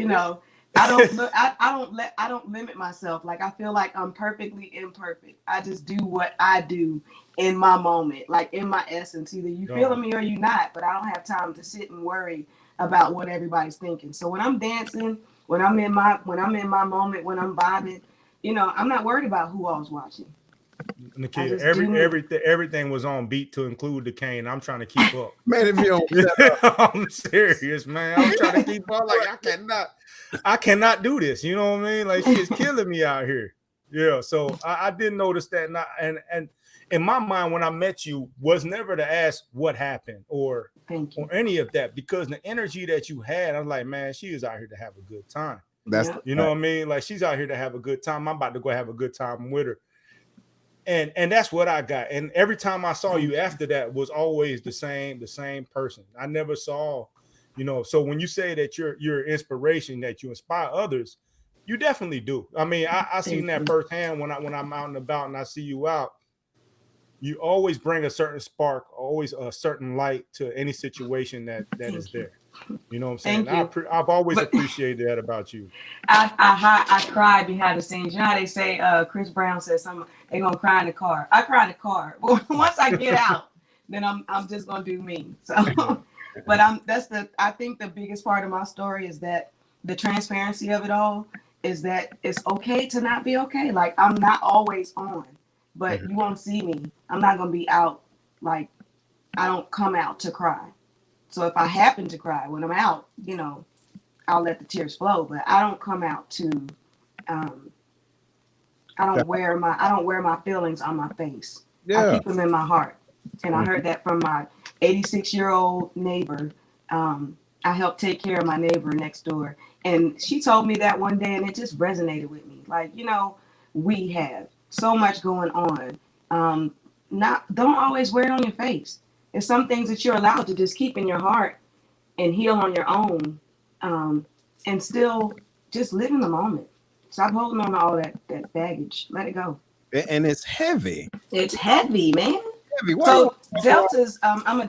don't limit myself. Like, I feel like I'm perfectly imperfect. I just do what I do in my moment, like in my essence. Either you feeling me or you not, but I don't have time to sit and worry about what everybody's thinking. So when I'm dancing, when I'm in my moment, when I'm vibing, I'm not worried about who all's watching. Nikia, everything was on beat to include the cane. I'm trying to keep up. Man, if you don't I'm serious, man. I'm trying to keep up. Like, I cannot do this. You know what I mean? Like, she is killing me out here. Yeah. So I did notice that. And in my mind, when I met you, was never to ask what happened or any of that, because the energy that you had, I was like, man, she is out here to have a good time. Know what I mean? Like, she's out here to have a good time. I'm about to go have a good time with her. And that's what I got. And every time I saw you after that was always the same person. I never saw, so when you say that you're inspiration, that you inspire others, you definitely do. I mean, I seen that firsthand when I'm out and about and I see you out. You always bring a certain spark, always a certain light to any situation that is there. You know what I'm saying? I've always appreciated that about you. I cried behind the scenes. You know how they say Chris Brown says they're gonna cry in the car. I cry in the car. Once I get out, then I'm just gonna do me. So but I think the biggest part of my story is that the transparency of it all is that it's okay to not be okay. Like, I'm not always on, but you won't see me. I'm not gonna be out. Like, I don't come out to cry. So if I happen to cry when I'm out, I'll let the tears flow, but I don't come out to I don't wear my feelings on my face. I Yeah. keep them in my heart. And I heard that from my 86-year-old neighbor. I helped take care of my neighbor next door. And she told me that one day, and it just resonated with me. Like, we have so much going on. Don't always wear it on your face. There's some things that you're allowed to just keep in your heart and heal on your own, and still just live in the moment. Stop holding on to all that baggage. Let it go. And it's heavy. It's heavy, man. Heavy. So Delta's, I'm a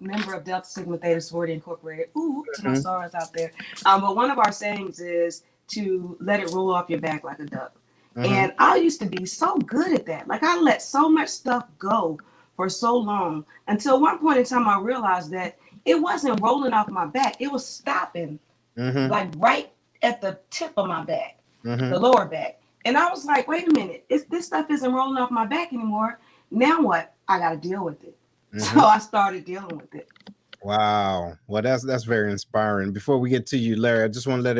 member of Delta Sigma Theta Sorority Incorporated. Ooh, to my sorors out there. But one of our sayings is to let it roll off your back like a duck. And I used to be so good at that. Like, I let so much stuff go for so long until one point in time I realized that it wasn't rolling off my back. It was stopping, like right at the tip of my back, the lower back. And I was like, wait a minute, this stuff isn't rolling off my back anymore. Now what? I got to deal with it. So I started dealing with it. Wow. Well, that's very inspiring. Before we get to you, Larry, I just want to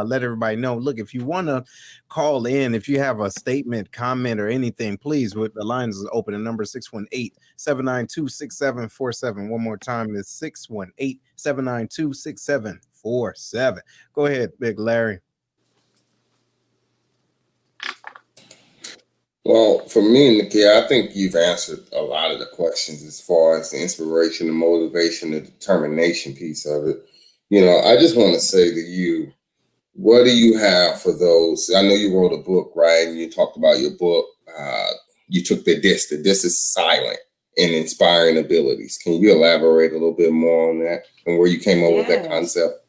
let everybody know. Look, if you want to call in, if you have a statement, comment, or anything, please. The lines is open. The number 618-792-6747. One more time is 618-792-6747. Go ahead, Big Larry. Well, for me, Nikia, I think you've answered a lot of the questions as far as the inspiration, the motivation, the determination piece of it. I just want to say to you, what do you have for those? I know you wrote a book, right? And you talked about your book. You took the disc. The disc is silent and inspiring abilities. Can you elaborate a little bit more on that and where you came up with that concept?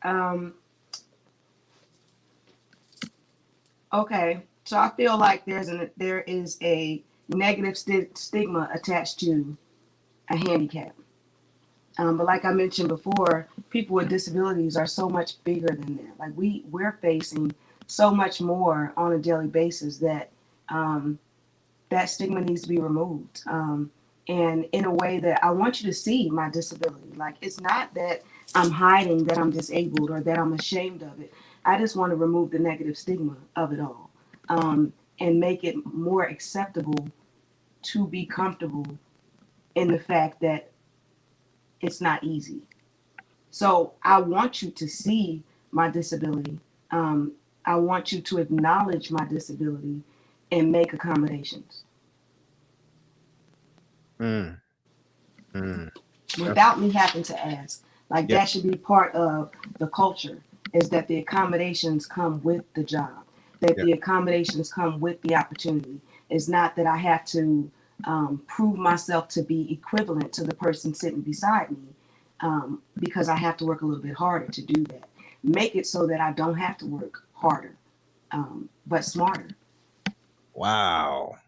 Okay. So I feel like there is a negative stigma attached to a handicap. But like I mentioned before, people with disabilities are so much bigger than that. Like we're facing so much more on a daily basis that that stigma needs to be removed. And in a way that I want you to see my disability. Like, it's not that I'm hiding that I'm disabled or that I'm ashamed of it. I just want to remove the negative stigma of it all. And make it more acceptable to be comfortable in the fact that it's not easy. So I want you to see my disability. I want you to acknowledge my disability and make accommodations. Without me having to ask. Like, that should be part of the culture, is that the accommodations come with the job. That the accommodations come with the opportunity. It's not that I have to prove myself to be equivalent to the person sitting beside me because I have to work a little bit harder to do that. Make it so that I don't have to work harder, but smarter. Wow.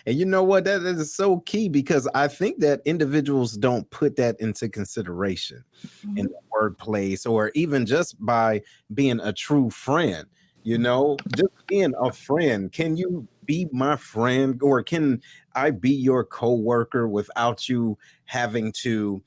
And you know what? That is so key, because I think that individuals don't put that into consideration in the workplace, or even just by being a true friend. Just being a friend. Can you be my friend, or can I be your coworker without you having to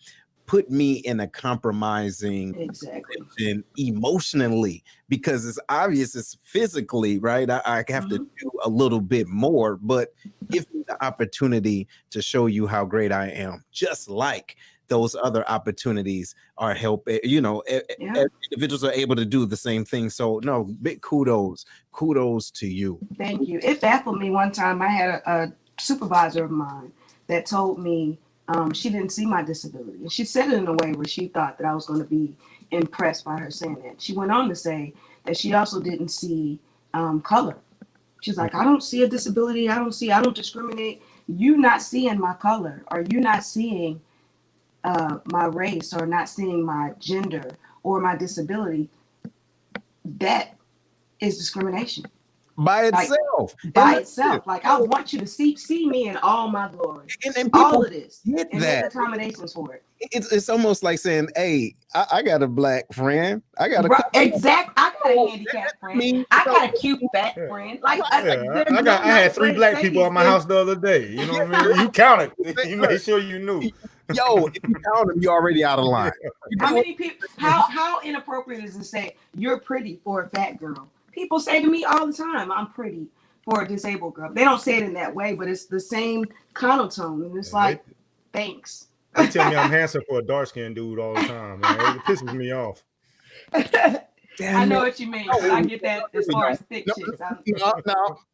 put me in a compromising position emotionally? Because it's obvious it's physically, right? I have to do a little bit more, but give me the opportunity to show you how great I am, just like those other opportunities are individuals are able to do the same thing. So no, big kudos to you. Thank you. It baffled me one time. I had a supervisor of mine that told me she didn't see my disability. And she said it in a way where she thought that I was going to be impressed by her saying that. She went on to say that she also didn't see color. She's like, I don't see a disability. I don't discriminate. You not seeing my color, or you not seeing my race, or not seeing my gender or my disability, that is discrimination. By itself. Like, I want you to see me in all my glory. And people all of this. Get and that. make accommodations for it. It's almost like saying, hey, I got a black friend. I got a I got a handicapped friend. I got a cute fat friend. Like, I had 3 black people at my house the other day. You know what I mean? You counted. You made sure you knew. Yo, if you count them, you're already out of line. How many people? How inappropriate is it to say you're pretty for a fat girl? people say to me all the time, I'm pretty for a disabled girl. They don't say it in that way, but it's the same connotation. And it's like, thanks. They tell me I'm handsome for a dark-skinned dude all the time, man. It pisses me off. I know what you mean. I get that as far as thick chicks.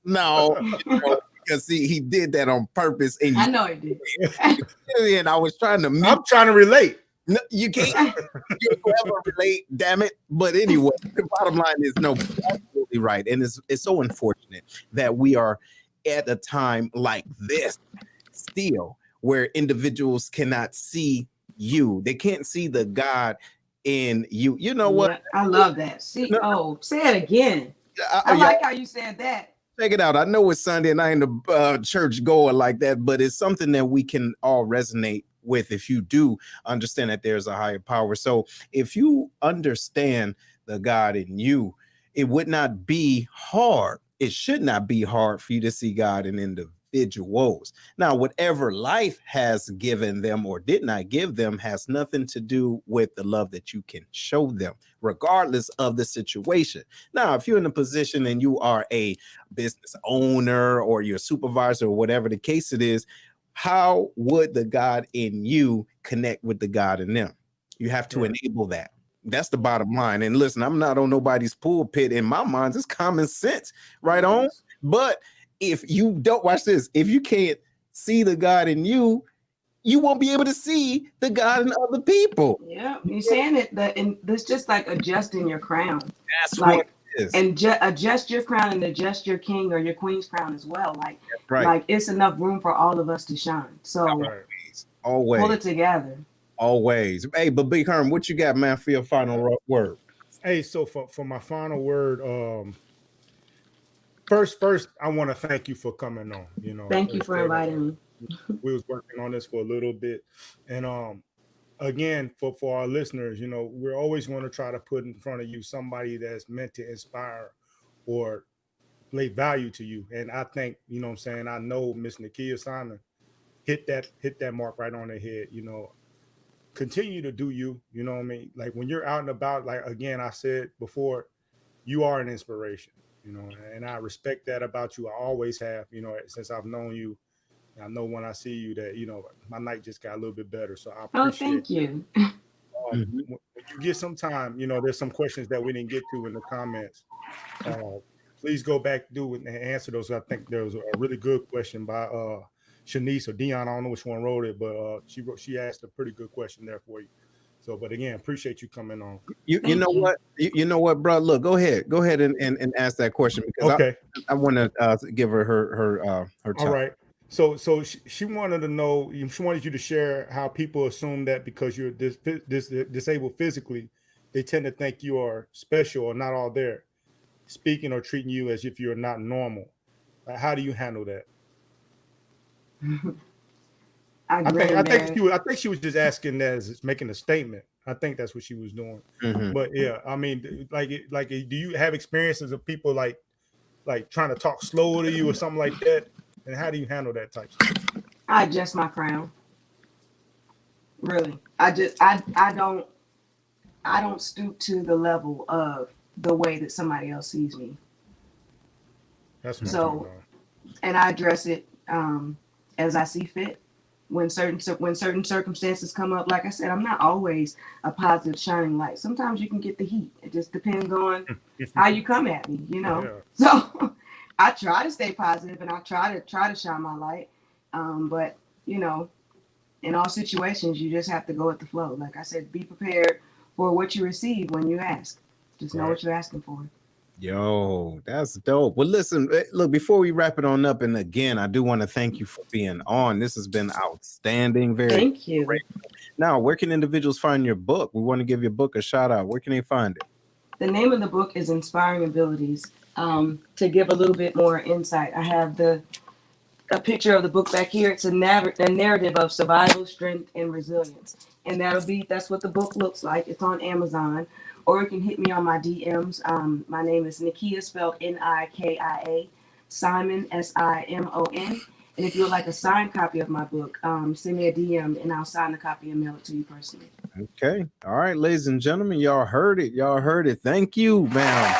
No. Because see, he did that on purpose. And I know he did. And I was trying to. I'm trying to relate. No, you can't. You'll never relate. Damn it. But anyway, the bottom line is no. Absolutely right, and it's so unfortunate that we are at a time like this still, where individuals cannot see you. They can't see the God in you. You know what? Yeah, I love that. See, say it again. I like how you said that. Check it out. I know it's Sunday and I ain't a church goer like that, but it's something that we can all resonate with if you do understand that there's a higher power. So if you understand the God in you, it would not be hard. It should not be hard for you to see God in individuals. Now, whatever life has given them or did not give them has nothing to do with the love that you can show them, regardless of the situation. Now, if you're in a position and you are a business owner or you're a supervisor or whatever the case it is, how would the God in you connect with the God in them? You have to enable that. That's the bottom line. And listen, I'm not on nobody's pulpit. In my mind, it's common sense, right on. But if you don't watch this, if you can't see the God in you, you won't be able to see the God in other people. Yeah, you're saying it. And it's just like adjusting your crown. That's like, what it is. And adjust your crown and adjust your king or your queen's crown as well. Like, right. Like it's enough room for all of us to shine. So always pull it together. Always. Hey, but Big Herm, what you got, man, for your final word? Hey, so for my final word, first, I want to thank you for coming on. You know, thank you for inviting me. We was working on this for a little bit, and again, for our listeners, you know, we're always going to try to put in front of you somebody that's meant to inspire or lay value to you. And I think, you know what I'm saying, I know Miss Nikia Simon hit that mark right on the head. You know, continue to do you, you know what I mean? Like when you're out and about, like, again, I said before, you are an inspiration, you know, and I respect that about you. I always have, you know, since I've known you. I know when I see you that, you know, my night just got a little bit better. So I appreciate thank you. When you get some time, you know, there's some questions that we didn't get to in the comments. Please go back, do it and answer those. I think there was a really good question by Shanice or Dion. I don't know which one wrote it, but she asked a pretty good question there for you. So, but again, appreciate you coming on. You know what, bro? Look, go ahead and ask that question because okay. I want to give her time. All right. So she wanted to know. She wanted you to share how people assume that because you're disabled physically, they tend to think you are special or not all there, speaking or treating you as if you're not normal. How do you handle that? I think she was just asking that as making a statement. I think that's what she was doing. Mm-hmm. But yeah, I mean, like, do you have experiences of people like trying to talk slow to you or something like that? And how do you handle that type of stuff? I adjust my crown. Really, I don't stoop to the level of the way that somebody else sees me. That's so, and I address it as I see fit. When certain circumstances come up, like I said, I'm not always a positive shining light. Sometimes you can get the heat. It just depends on how you come at me, you know. Yeah. So I try to stay positive and I try to shine my light. But you know, in all situations, you just have to go with the flow. Like I said, be prepared for what you receive when you ask. Just know what you're asking for. Yo, that's dope. Well, listen, look, before we wrap it on up, and again, I do want to thank you for being on. This has been outstanding. Thank you. Now, where can individuals find your book? We want to give your book a shout out. Where can they find it? The name of the book is Inspiring Abilities. To give a little bit more insight, I have a picture of the book back here. It's a narrative of survival, strength, and resilience. And that's what the book looks like. It's on Amazon. Or you can hit me on my DMs. My name is Nikia, spelled Nikia, Simon, Simon. And if you would like a signed copy of my book, send me a DM and I'll sign the copy and mail it to you personally. Okay. All right, ladies and gentlemen, y'all heard it. Thank you, ma'am.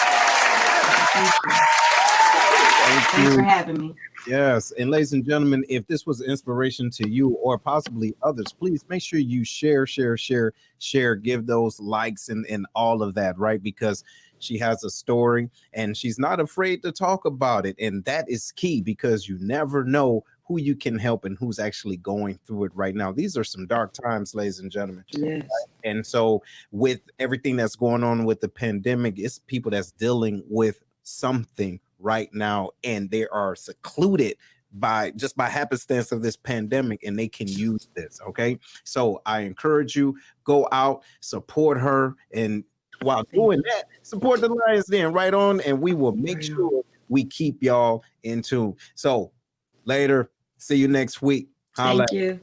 Thanks for having me. Yes. And ladies and gentlemen, if this was inspiration to you or possibly others, please make sure you share, give those likes and all of that, right? Because she has a story and she's not afraid to talk about it. And that is key because you never know who you can help and who's actually going through it right now. These are some dark times, ladies and gentlemen. Yes. And so with everything that's going on with the pandemic, it's people that's dealing with something right now and they are secluded by happenstance of this pandemic and they can use this. Okay, so I encourage you, go out, support her, and while doing that, support the Lions Den right on, and we will make sure we keep y'all in tune. So later, see you next week. Thank you.